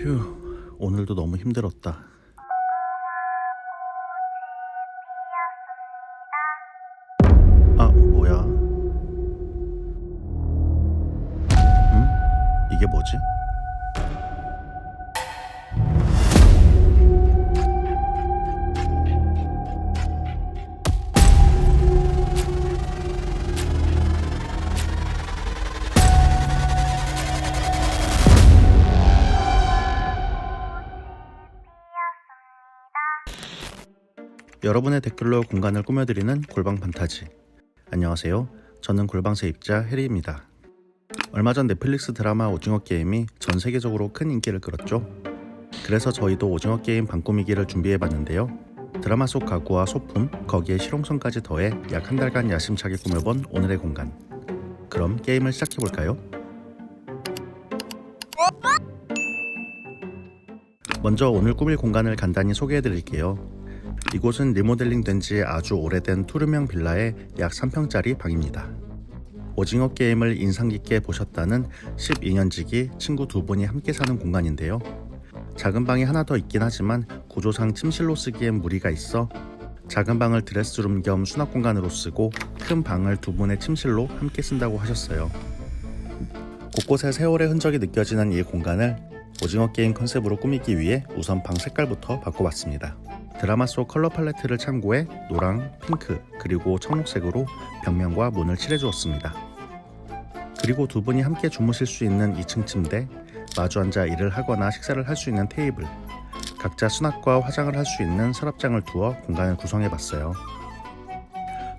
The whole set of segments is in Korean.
휴, 오늘도 너무 힘들었다. 아, 뭐야? 이게 뭐지? 여러분의 댓글로 공간을 꾸며드리는 골방 판타지. 안녕하세요. 저는 골방 세입자 해리입니다. 얼마 전 넷플릭스 드라마 오징어 게임이 전 세계적으로 큰 인기를 끌었죠. 그래서 저희도 오징어 게임 방 꾸미기를 준비해봤는데요. 드라마 속 가구와 소품, 거기에 실용성까지 더해 약 한 달간 야심차게 꾸며본 오늘의 공간. 그럼 게임을 시작해볼까요? 먼저 오늘 꾸밀 공간을 간단히 소개해드릴게요. 이곳은 리모델링 된 지 아주 오래된 투룸형 빌라의 약 3평짜리 방입니다. 오징어 게임을 인상 깊게 보셨다는 12년지기 친구 두 분이 함께 사는 공간인데요. 작은 방이 하나 더 있긴 하지만 구조상 침실로 쓰기엔 무리가 있어 작은 방을 드레스룸 겸 수납 공간으로 쓰고 큰 방을 두 분의 침실로 함께 쓴다고 하셨어요. 곳곳에 세월의 흔적이 느껴지는 이 공간을 오징어 게임 컨셉으로 꾸미기 위해 우선 방 색깔부터 바꿔봤습니다. 드라마 속 컬러 팔레트를 참고해 노랑, 핑크, 그리고 청록색으로 벽면과 문을 칠해주었습니다. 그리고 두 분이 함께 주무실 수 있는 2층 침대, 마주 앉아 일을 하거나 식사를 할 수 있는 테이블, 각자 수납과 화장을 할 수 있는 서랍장을 두어 공간을 구성해봤어요.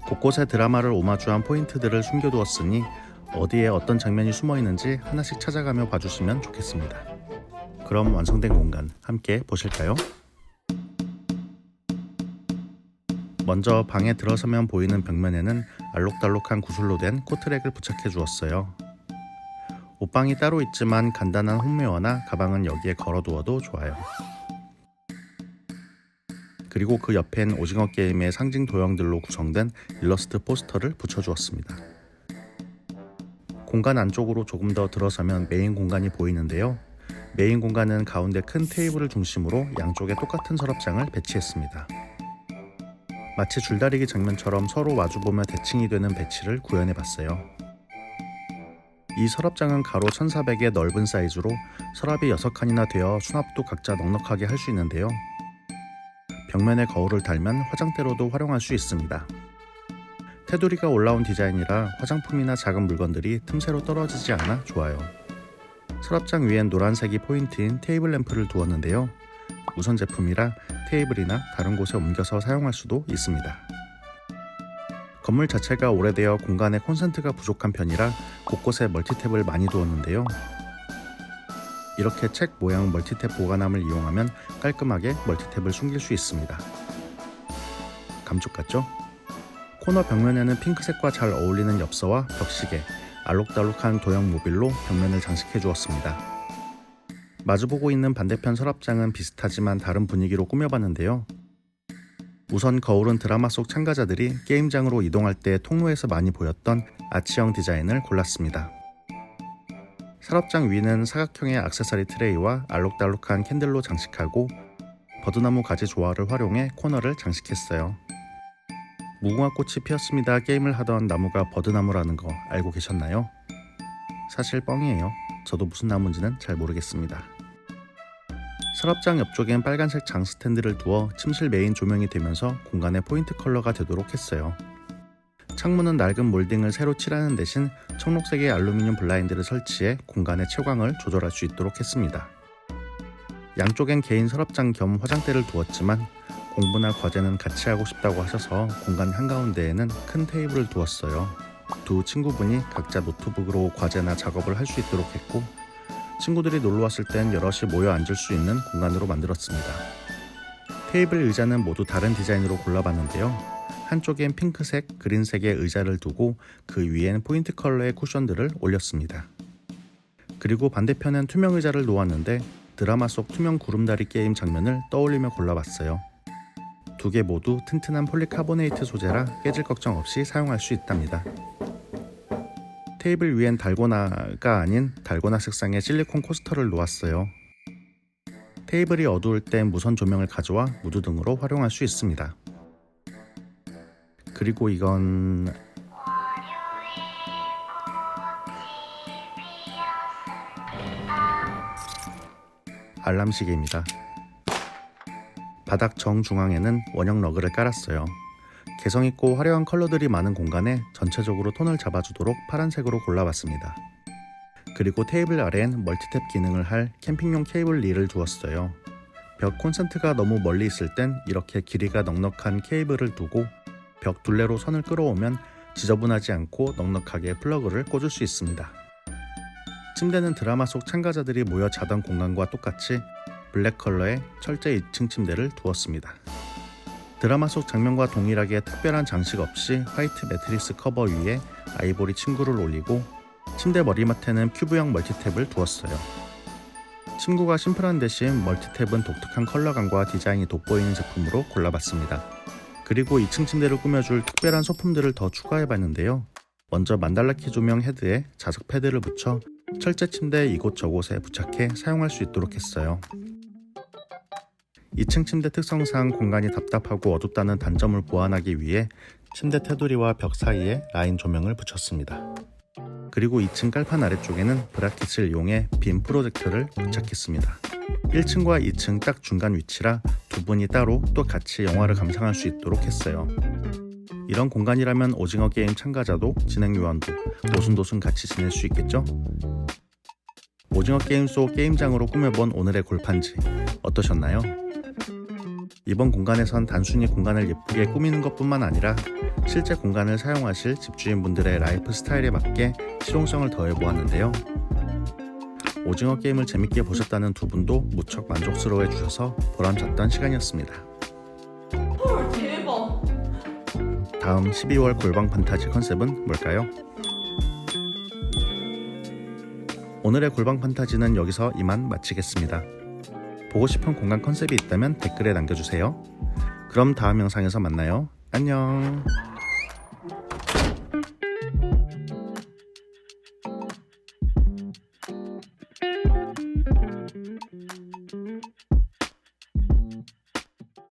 곳곳에 드라마를 오마주한 포인트들을 숨겨두었으니 어디에 어떤 장면이 숨어있는지 하나씩 찾아가며 봐주시면 좋겠습니다. 그럼 완성된 공간 함께 보실까요? 먼저 방에 들어서면 보이는 벽면에는 알록달록한 구슬로 된 코트랙을 부착해 주었어요. 옷방이 따로 있지만 간단한 홈웨어나 가방은 여기에 걸어두어도 좋아요. 그리고 그 옆엔 오징어 게임의 상징 도형들로 구성된 일러스트 포스터를 붙여주었습니다. 공간 안쪽으로 조금 더 들어서면 메인 공간이 보이는데요. 메인 공간은 가운데 큰 테이블을 중심으로 양쪽에 똑같은 서랍장을 배치했습니다. 마치 줄다리기 장면처럼 서로 마주보며 대칭이 되는 배치를 구현해봤어요. 이 서랍장은 가로 1400의 넓은 사이즈로 서랍이 6칸이나 되어 수납도 각자 넉넉하게 할 수 있는데요. 벽면에 거울을 달면 화장대로도 활용할 수 있습니다. 테두리가 올라온 디자인이라 화장품이나 작은 물건들이 틈새로 떨어지지 않아 좋아요. 서랍장 위엔 노란색이 포인트인 테이블 램프를 두었는데요. 무선 제품이라 테이블이나 다른 곳에 옮겨서 사용할 수도 있습니다. 건물 자체가 오래되어 공간에 콘센트가 부족한 편이라 곳곳에 멀티탭을 많이 두었는데요. 이렇게 책 모양 멀티탭 보관함을 이용하면 깔끔하게 멀티탭을 숨길 수 있습니다. 감쪽 같죠? 코너 벽면에는 핑크색과 잘 어울리는 엽서와 벽시계, 알록달록한 도형 모빌로 벽면을 장식해 주었습니다. 마주보고 있는 반대편 서랍장은 비슷하지만 다른 분위기로 꾸며봤는데요. 우선 거울은 드라마 속 참가자들이 게임장으로 이동할 때 통로에서 많이 보였던 아치형 디자인을 골랐습니다. 서랍장 위는 사각형의 액세서리 트레이와 알록달록한 캔들로 장식하고 버드나무 가지 조화를 활용해 코너를 장식했어요. 무궁화꽃이 피었습니다 게임을 하던 나무가 버드나무라는 거 알고 계셨나요? 사실 뻥이에요. 저도 무슨 나무인지는 잘 모르겠습니다. 서랍장 옆쪽엔 빨간색 장 스탠드를 두어 침실 메인 조명이 되면서 공간의 포인트 컬러가 되도록 했어요. 창문은 낡은 몰딩을 새로 칠하는 대신 청록색의 알루미늄 블라인드를 설치해 공간의 채광을 조절할 수 있도록 했습니다. 양쪽엔 개인 서랍장 겸 화장대를 두었지만 공부나 과제는 같이 하고 싶다고 하셔서 공간 한가운데에는 큰 테이블을 두었어요. 두 친구분이 각자 노트북으로 과제나 작업을 할 수 있도록 했고 친구들이 놀러왔을 땐 여럿이 모여 앉을 수 있는 공간으로 만들었습니다. 테이블 의자는 모두 다른 디자인으로 골라봤는데요. 한쪽엔 핑크색, 그린색의 의자를 두고 그 위엔 포인트 컬러의 쿠션들을 올렸습니다. 그리고 반대편엔 투명 의자를 놓았는데 드라마 속 투명 구름다리 게임 장면을 떠올리며 골라봤어요. 두 개 모두 튼튼한 폴리카보네이트 소재라 깨질 걱정 없이 사용할 수 있답니다. 테이블 위엔 달고나가 아닌 달고나 색상의 실리콘 코스터를 놓았어요. 테이블이 어두울 땐 무선 조명을 가져와 무드 등으로 활용할 수 있습니다. 그리고 이건 알람 시계입니다. 바닥 정중앙에는 원형 러그를 깔았어요. 개성있고 화려한 컬러들이 많은 공간에 전체적으로 톤을 잡아주도록 파란색으로 골라봤습니다. 그리고 테이블 아래엔 멀티탭 기능을 할 캠핑용 케이블 릴을 두었어요. 벽 콘센트가 너무 멀리 있을 땐 이렇게 길이가 넉넉한 케이블을 두고 벽 둘레로 선을 끌어오면 지저분하지 않고 넉넉하게 플러그를 꽂을 수 있습니다. 침대는 드라마 속 참가자들이 모여 자던 공간과 똑같이 블랙 컬러의 철제 2층 침대를 두었습니다. 드라마 속 장면과 동일하게 특별한 장식 없이 화이트 매트리스 커버 위에 아이보리 침구를 올리고 침대 머리맡에는 큐브형 멀티탭을 두었어요. 침구가 심플한 대신 멀티탭은 독특한 컬러감과 디자인이 돋보이는 제품으로 골라봤습니다. 그리고 2층 침대를 꾸며줄 특별한 소품들을 더 추가해봤는데요. 먼저 만달라키 조명 헤드에 자석 패드를 붙여 철제 침대 이곳저곳에 부착해 사용할 수 있도록 했어요. 2층 침대 특성상 공간이 답답하고 어둡다는 단점을 보완하기 위해 침대 테두리와 벽 사이에 라인 조명을 붙였습니다. 그리고 2층 깔판 아래쪽에는 브라켓을 이용해 빔 프로젝터를 부착했습니다. 1층과 2층 딱 중간 위치라 두 분이 따로 또 같이 영화를 감상할 수 있도록 했어요. 이런 공간이라면 오징어 게임 참가자도 진행 요원도 오순도순 같이 지낼 수 있겠죠? 오징어 게임 속 게임장으로 꾸며본 오늘의 골판지 어떠셨나요? 이번 공간에선 단순히 공간을 예쁘게 꾸미는 것뿐만 아니라 실제 공간을 사용하실 집주인분들의 라이프 스타일에 맞게 실용성을 더해보았는데요. 오징어 게임을 재밌게 보셨다는 두 분도 무척 만족스러워해 주셔서 보람찼던 시간이었습니다. 헐, 대박! 다음 12월 골방 판타지 컨셉은 뭘까요? 오늘의 골방 판타지는 여기서 이만 마치겠습니다. 보고 싶은 공간 컨셉이 있다면 댓글에 남겨주세요. 그럼 다음 영상에서 만나요. 안녕.